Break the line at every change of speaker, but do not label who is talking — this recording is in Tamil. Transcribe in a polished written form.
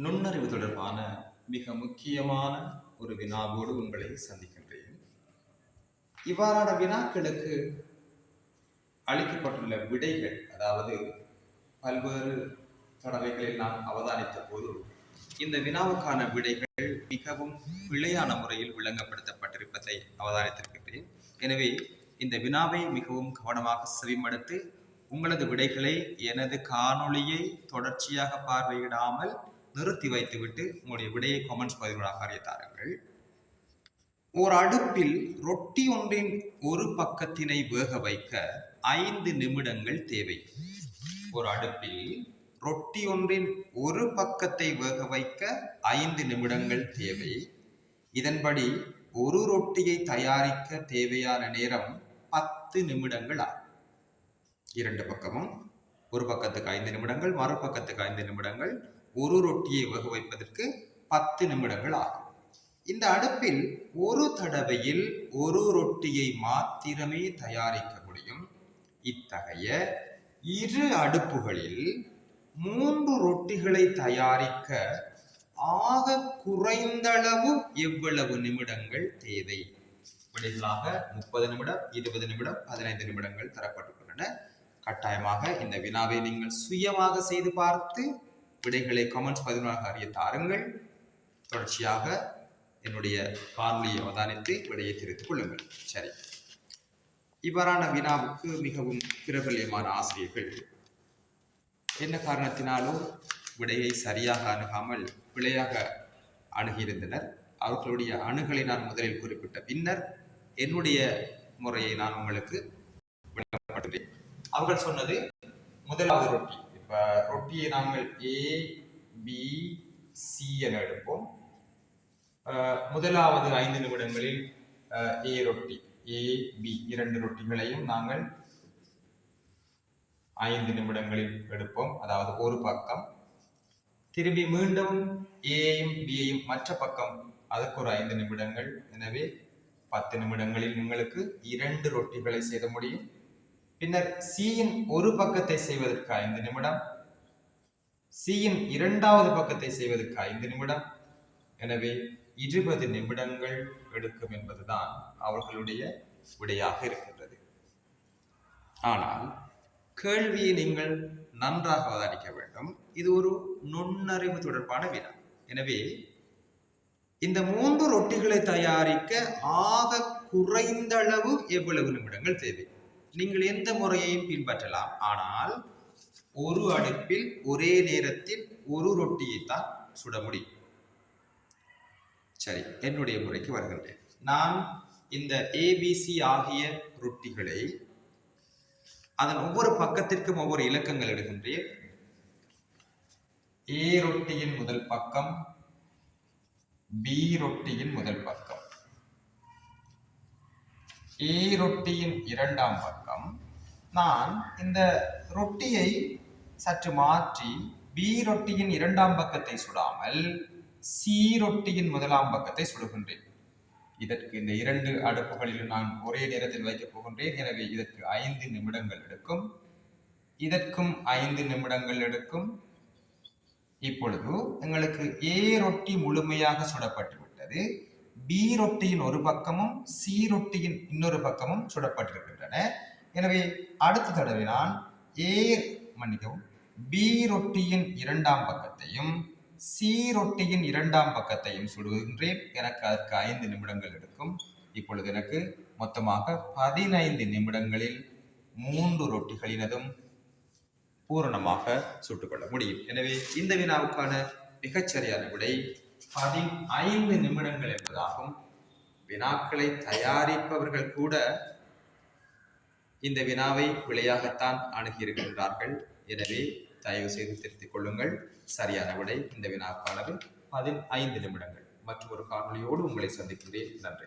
நுண்ணறிவு தொடர்பான மிக முக்கியமான ஒரு வினாவோடு உங்களை சந்திக்கின்றேன். இவ்வாறான வினாக்களுக்கு அளிக்கப்பட்டுள்ள விடைகள், அதாவது பல்வேறு தடவைகளில் நான் அவதானித்த போது இந்த வினாவுக்கான விடைகள் மிகவும் பிழையான முறையில் விளங்கப்படுத்தப்பட்டிருப்பதை அவதானித்திருக்கின்றேன். எனவே இந்த வினாவை மிகவும் கவனமாக செவிமடுத்து உங்களது விடைகளை எனது காணொளியை தொடர்ச்சியாக பார்வையிடாமல் நிறுத்தி வைத்துவிட்டு உங்களுடைய விடையை கமெண்ட்ஸ் பதிவுகளாக அறியத்தாருங்கள். ஓர் அடுப்பில் ரொட்டி ஒன்றின் ஒரு பக்கத்தினை வேக வைக்க 5 நிமிடங்கள் தேவை. ஒரு அடுப்பில் ரொட்டி ஒன்றின் ஒரு பக்கத்தை வேக வைக்க 5 நிமிடங்கள் தேவை. இதன்படி ஒரு ரொட்டியை தயாரிக்க தேவையான நேரம் 10 நிமிடங்கள் ஆகும். இரண்டு பக்கமும் ஒரு பக்கத்துக்கு 5 நிமிடங்கள், மறுபக்கத்துக்கு 5 நிமிடங்கள், ஒரு ரொட்டியை வேக வைப்பதற்கு 10 நிமிடங்கள் ஆகும். இந்த அடுப்பில் ஒரு தடவையில் ஒரு ரொட்டியை மாத்திரமே தயாரிக்க முடியும். இத்தகைய இரு அடுப்புகளில் 3 ரொட்டிகளை தயாரிக்க ஆக குறைந்தளவு எவ்வளவு நிமிடங்கள் தேவை? விடைகளாக 30 நிமிடம், 20 நிமிடம், 15 நிமிடங்கள் தரப்பட்டுள்ளன. கட்டாயமாக இந்த வினாவை நீங்கள் சுயமாக செய்து பார்த்து விடைகளை கமெண்ட்ஸ் பதிவாக அறிய தாருங்கள். தொடர்ச்சியாக என்னுடைய காணொலியை அவதானித்து விடையை தெரிவித்துக் கொள்ளுங்கள். சரி, இவ்வாறான வினாவுக்கு மிகவும் பிரபல்யமான ஆசிரியர்கள் என்ன காரணத்தினாலும் விடையை சரியாக அணுகாமல் பிழையாக அணுகியிருந்தனர். அவர்களுடைய அணுகலை நான் முதலில் குறிப்பிட்ட பின்னர் என்னுடைய முறையை நான் உங்களுக்கு விளக்கப்பட்டுள்ளேன். அவர்கள் சொன்னது முதலாவது ரொட்டி. இப்ப ரொட்டியை நாங்கள் ABC என எடுப்போம். முதலாவது 5 நிமிடங்களில் A ரொட்டி, AB 2 ரொட்டிகளையும் நாங்கள் 5 நிமிடங்களில் எடுப்போம். அதாவது ஒரு பக்கம். திரும்பி மீண்டும் ஏயும் பியையும் மற்ற பக்கம், அதுக்கு ஒரு 5 நிமிடங்கள். எனவே 10 நிமிடங்களில் உங்களுக்கு 2 ரொட்டிகளை செய்த முடியும். பின்னர் சியின் ஒரு பக்கத்தை செய்வதற்கு 5 நிமிடம், சியின் இரண்டாவது பக்கத்தை செய்வதற்கு 5 நிமிடம். எனவே 20 நிமிடங்கள் எடுக்கும் என்பதுதான் அவர்களுடைய விடையாக இருக்கின்றது. ஆனால் கேள்வியை நீங்கள் நன்றாக அவதானிக்க வேண்டும். இது ஒரு நுண்ணறிவு தொடர்பான வினா. எனவே இந்த 3 ரொட்டிகளை தயாரிக்க ஆக குறைந்தளவு எவ்வளவு நிமிடங்கள் தேவை? நீங்கள் எந்த முறையையும் பின்பற்றலாம். ஆனால் ஒரு அடுப்பில் ஒரே நேரத்தில் ஒரு ரொட்டியை தான் சுட முடியும். சரி, என்னுடைய முறைக்கு வருகின்றேன். நான் இந்த ABC ஆகிய ரொட்டிகளை அதன் ஒவ்வொரு பக்கத்திற்கும் ஒவ்வொரு இலக்கங்கள் எடுக்கின்றேன். A ரொட்டியின் முதல் பக்கம், B ரொட்டியின் முதல் பக்கம், A ரொட்டியின் இரண்டாம் பக்கம். நான் இந்த ரொட்டியை சற்று மாற்றி B ரொட்டியின் இரண்டாம் பக்கத்தை சுடாமல் C ரொட்டியின் முதலாம் பக்கத்தை சுடுகின்றேன். இதற்கு இந்த 2 அடுப்புகளிலும் நான் ஒரே நேரத்தில் வைக்கப் போகின்றேன். எனவே இதற்கு 5 நிமிடங்கள் எடுக்கும். இதற்கும் 5 நிமிடங்கள் எடுக்கும். இப்பொழுது எங்களுக்கு A ரொட்டி முழுமையாக சுடப்பட்டு விட்டது. B ரொட்டியின் ஒரு பக்கமும் C ரொட்டியின் இன்னொரு பக்கமும் சுடப்பட்டிருக்கின்றன. எனவே அடுத்த தடவை நான் B ரொட்டியின் இரண்டாம் பக்கத்தையும் C ரொட்டியின் இரண்டாம் பக்கத்தையும் சுடுகின்றேன். எனக்கு அதற்கு 5 நிமிடங்கள் எடுக்கும். இப்பொழுது எனக்கு மொத்தமாக 15 நிமிடங்களில் 3 ரொட்டிகளினதும் பூரணமாக சுட்டுக்கொள்ள முடியும். எனவே இந்த வினாவுக்கான மிகச்சரியான விடை 15 நிமிடங்கள் என்பதாகும். வினாக்களை தயாரிப்பவர்கள் கூட இந்த வினாவை பிழையாகத்தான் அணுகியிருக்கின்றார்கள். எனவே தயவு செய்து திருத்திக் கொள்ளுங்கள். சரியான விடை இந்த வினாவுக்கானது 15 நிமிடங்கள். மற்றும் ஒரு காணொலியோடு உங்களை சந்திக்கிறேன். நன்றி.